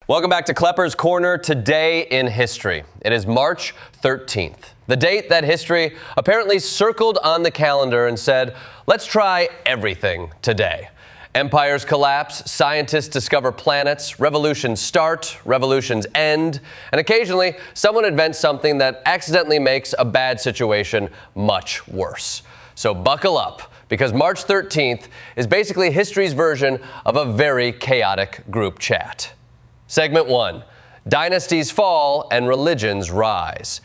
Welcome back to Kleppers Corner. Today in history. It is March 13th, the date that history apparently circled on the calendar and said, let's try everything today. Empires collapse, scientists discover planets, revolutions start, revolutions end, and occasionally someone invents something that accidentally makes a bad situation much worse. So buckle up, because March 13th is basically history's version of a very chaotic group chat. Segment 1. Dynasties fall and religions rise.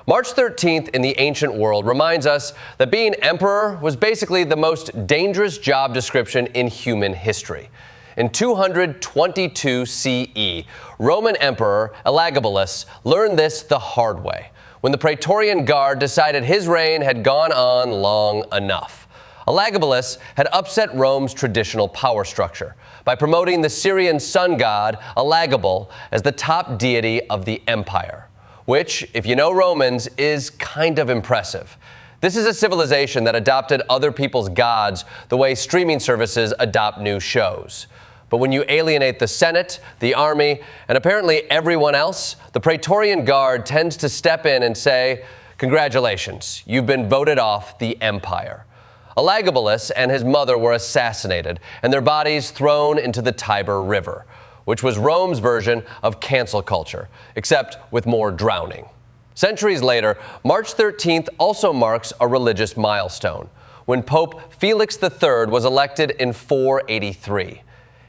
March 13th in the ancient world reminds us that being emperor was basically the most dangerous job description in human history. In 222 CE, Roman Emperor Elagabalus learned this the hard way, when the Praetorian Guard decided his reign had gone on long enough. Elagabalus had upset Rome's traditional power structure by promoting the Syrian sun god Elagabal as the top deity of the empire, which, if you know Romans, is kind of impressive. This is a civilization that adopted other people's gods the way streaming services adopt new shows. But when you alienate the Senate, the army, and apparently everyone else, the Praetorian Guard tends to step in and say, congratulations, you've been voted off the empire. Elagabalus and his mother were assassinated and their bodies thrown into the Tiber River, which was Rome's version of cancel culture, except with more drowning. Centuries later, March 13th also marks a religious milestone, when Pope Felix III was elected in 483.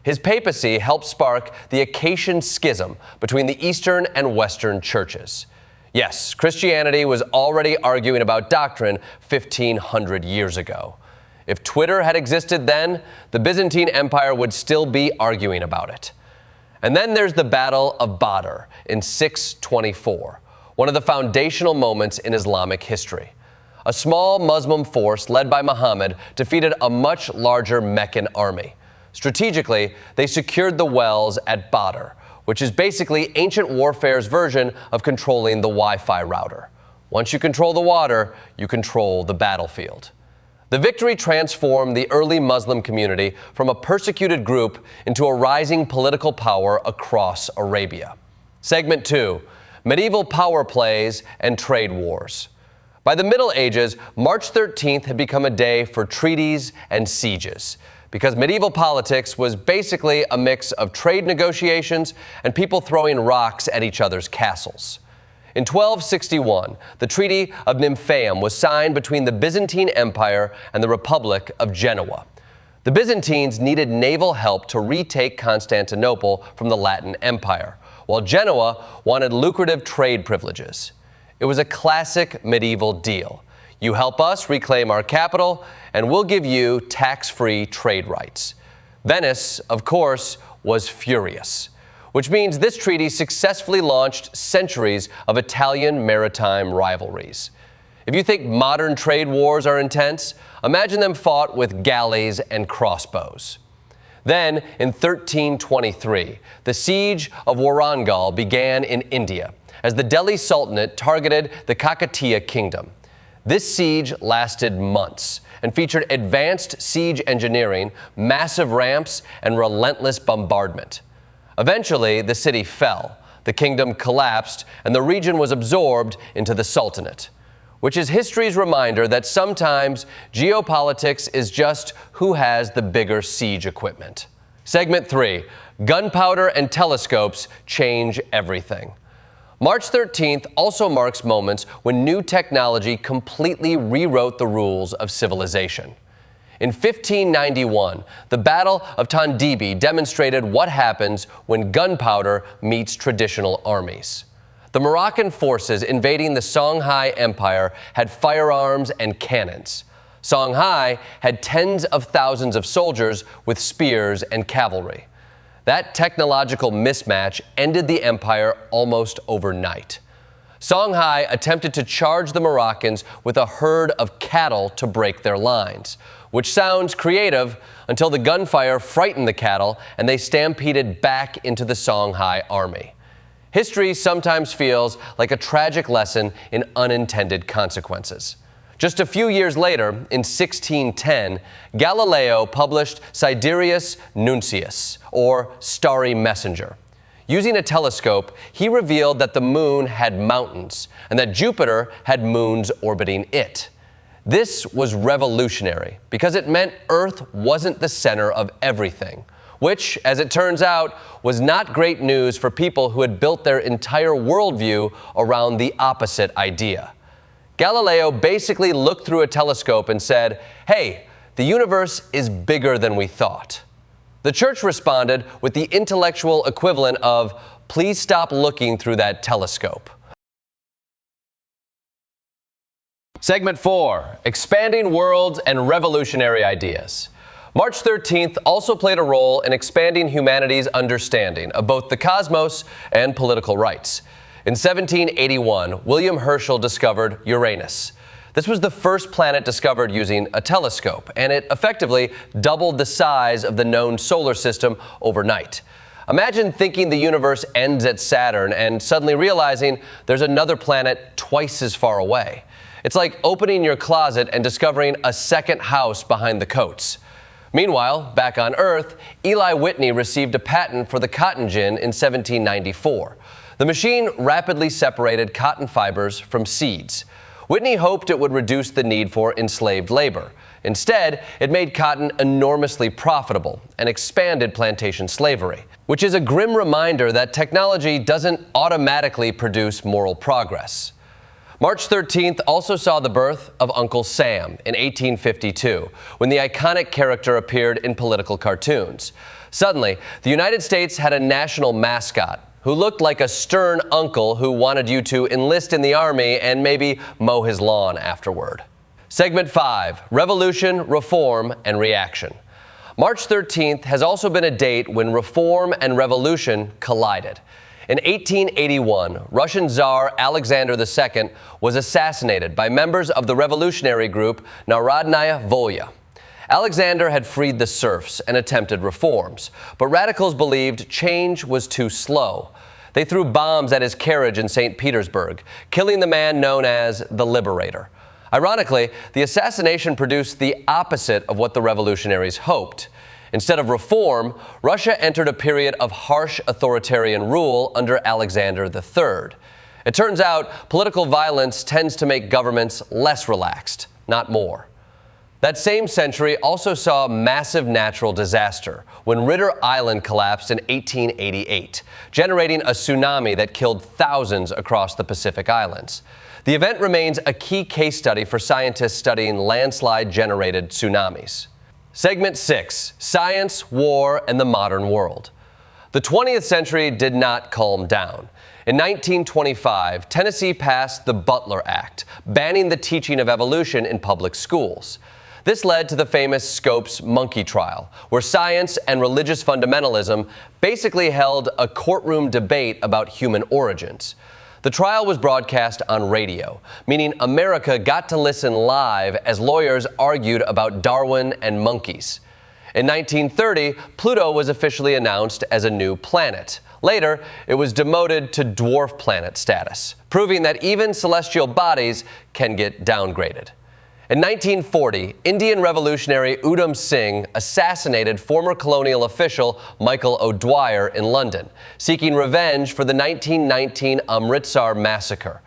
His papacy helped spark the Acacian Schism between the Eastern and Western churches. Yes, Christianity was already arguing about doctrine 1,500 years ago. If Twitter had existed then, the Byzantine Empire would still be arguing about it. And then there's the Battle of Badr in 624, one of the foundational moments in Islamic history. A small Muslim force led by Muhammad defeated a much larger Meccan army. Strategically, they secured the wells at Badr, which is basically ancient warfare's version of controlling the Wi-Fi router. Once you control the water, you control the battlefield. The victory transformed the early Muslim community from a persecuted group into a rising political power across Arabia. Segment 2. Medieval power plays and trade wars. By the Middle Ages, March 13th had become a day for treaties and sieges, because medieval politics was basically a mix of trade negotiations and people throwing rocks at each other's castles. In 1261, the Treaty of Nymphaeum was signed between the Byzantine Empire and the Republic of Genoa. The Byzantines needed naval help to retake Constantinople from the Latin Empire, while Genoa wanted lucrative trade privileges. It was a classic medieval deal. You help us reclaim our capital, and we'll give you tax-free trade rights. Venice, of course, was furious, which means this treaty successfully launched centuries of Italian maritime rivalries. If you think modern trade wars are intense, imagine them fought with galleys and crossbows. Then, in 1323, the siege of Warangal began in India, as the Delhi Sultanate targeted the Kakatiya kingdom. This siege lasted months and featured advanced siege engineering, massive ramps, and relentless bombardment. Eventually, the city fell, the kingdom collapsed, and the region was absorbed into the Sultanate, which is history's reminder that sometimes geopolitics is just who has the bigger siege equipment. Segment 3. Gunpowder and telescopes change everything. March 13th also marks moments when new technology completely rewrote the rules of civilization. In 1591, the Battle of Tondibi demonstrated what happens when gunpowder meets traditional armies. The Moroccan forces invading the Songhai Empire had firearms and cannons. Songhai had tens of thousands of soldiers with spears and cavalry. That technological mismatch ended the empire almost overnight. Songhai attempted to charge the Moroccans with a herd of cattle to break their lines, which sounds creative until the gunfire frightened the cattle and they stampeded back into the Songhai army. History sometimes feels like a tragic lesson in unintended consequences. Just a few years later, in 1610, Galileo published Sidereus Nuncius, or Starry Messenger. Using a telescope, he revealed that the moon had mountains and that Jupiter had moons orbiting it. This was revolutionary because it meant Earth wasn't the center of everything, which, as it turns out, was not great news for people who had built their entire worldview around the opposite idea. Galileo basically looked through a telescope and said, "Hey, the universe is bigger than we thought." The church responded with the intellectual equivalent of, "Please stop looking through that telescope." Segment 4, expanding worlds and revolutionary ideas. March 13th also played a role in expanding humanity's understanding of both the cosmos and political rights. In 1781, William Herschel discovered Uranus. This was the first planet discovered using a telescope, and it effectively doubled the size of the known solar system overnight. Imagine thinking the universe ends at Saturn and suddenly realizing there's another planet twice as far away. It's like opening your closet and discovering a second house behind the coats. Meanwhile, back on Earth, Eli Whitney received a patent for the cotton gin in 1794. The machine rapidly separated cotton fibers from seeds. Whitney hoped it would reduce the need for enslaved labor. Instead, it made cotton enormously profitable and expanded plantation slavery, which is a grim reminder that technology doesn't automatically produce moral progress. March 13th also saw the birth of Uncle Sam in 1852, when the iconic character appeared in political cartoons. Suddenly, the United States had a national mascot who looked like a stern uncle who wanted you to enlist in the army and maybe mow his lawn afterward. Segment 5, Revolution, Reform, and Reaction. March 13th has also been a date when reform and revolution collided. In 1881, Russian Tsar Alexander II was assassinated by members of the revolutionary group Narodnaya Volya. Alexander had freed the serfs and attempted reforms, but radicals believed change was too slow. They threw bombs at his carriage in St. Petersburg, killing the man known as the Liberator. Ironically, the assassination produced the opposite of what the revolutionaries hoped. Instead of reform, Russia entered a period of harsh authoritarian rule under Alexander III. It turns out political violence tends to make governments less relaxed, not more. That same century also saw a massive natural disaster when Ritter Island collapsed in 1888, generating a tsunami that killed thousands across the Pacific Islands. The event remains a key case study for scientists studying landslide-generated tsunamis. Segment 6, Science, War, and the Modern World. The 20th century did not calm down. In 1925, Tennessee passed the Butler Act, banning the teaching of evolution in public schools. This led to the famous Scopes monkey trial, where science and religious fundamentalism basically held a courtroom debate about human origins. The trial was broadcast on radio, meaning America got to listen live as lawyers argued about Darwin and monkeys. In 1930, Pluto was officially announced as a new planet. Later, it was demoted to dwarf planet status, proving that even celestial bodies can get downgraded. In 1940, Indian revolutionary Udham Singh assassinated former colonial official Michael O'Dwyer in London, seeking revenge for the 1919 Amritsar massacre.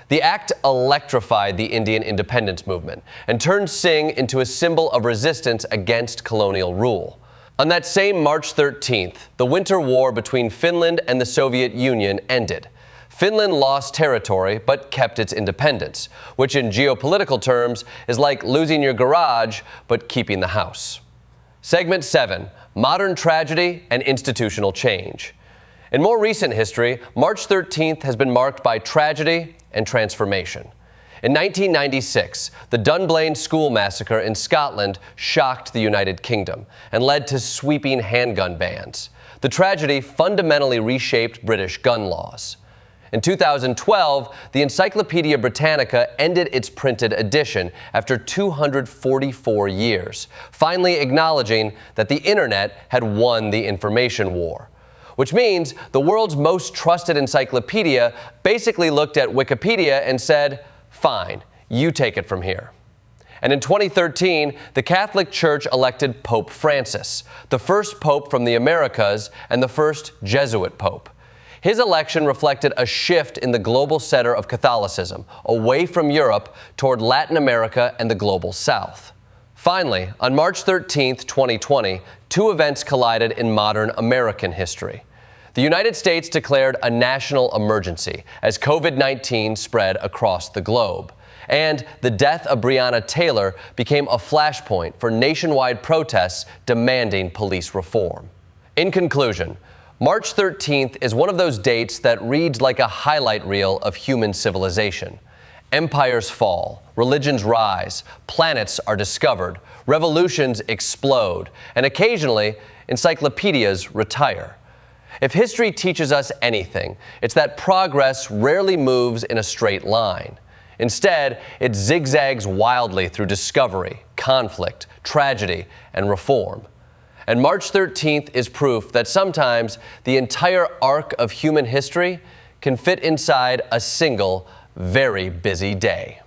The act electrified the Indian independence movement and turned Singh into a symbol of resistance against colonial rule. On that same March 13th, the Winter War between Finland and the Soviet Union ended. Finland lost territory but kept its independence, which in geopolitical terms is like losing your garage but keeping the house. Segment 7, Modern Tragedy and Institutional Change. In more recent history, March 13th has been marked by tragedy and transformation. In 1996, the Dunblane school massacre in Scotland shocked the United Kingdom and led to sweeping handgun bans. The tragedy fundamentally reshaped British gun laws. In 2012, the Encyclopedia Britannica ended its printed edition after 244 years, finally acknowledging that the internet had won the information war. Which means the world's most trusted encyclopedia basically looked at Wikipedia and said, "Fine, you take it from here." And in 2013, the Catholic Church elected Pope Francis, the first pope from the Americas and the first Jesuit pope. His election reflected a shift in the global center of Catholicism, away from Europe toward Latin America and the global South. Finally, on March 13, 2020, two events collided in modern American history. The United States declared a national emergency as COVID-19 spread across the globe. And the death of Breonna Taylor became a flashpoint for nationwide protests demanding police reform. In conclusion, March 13th is one of those dates that reads like a highlight reel of human civilization. Empires fall, religions rise, planets are discovered, revolutions explode, and occasionally, encyclopedias retire. If history teaches us anything, it's that progress rarely moves in a straight line. Instead, it zigzags wildly through discovery, conflict, tragedy, and reform. And March 13th is proof that sometimes the entire arc of human history can fit inside a single, very busy day.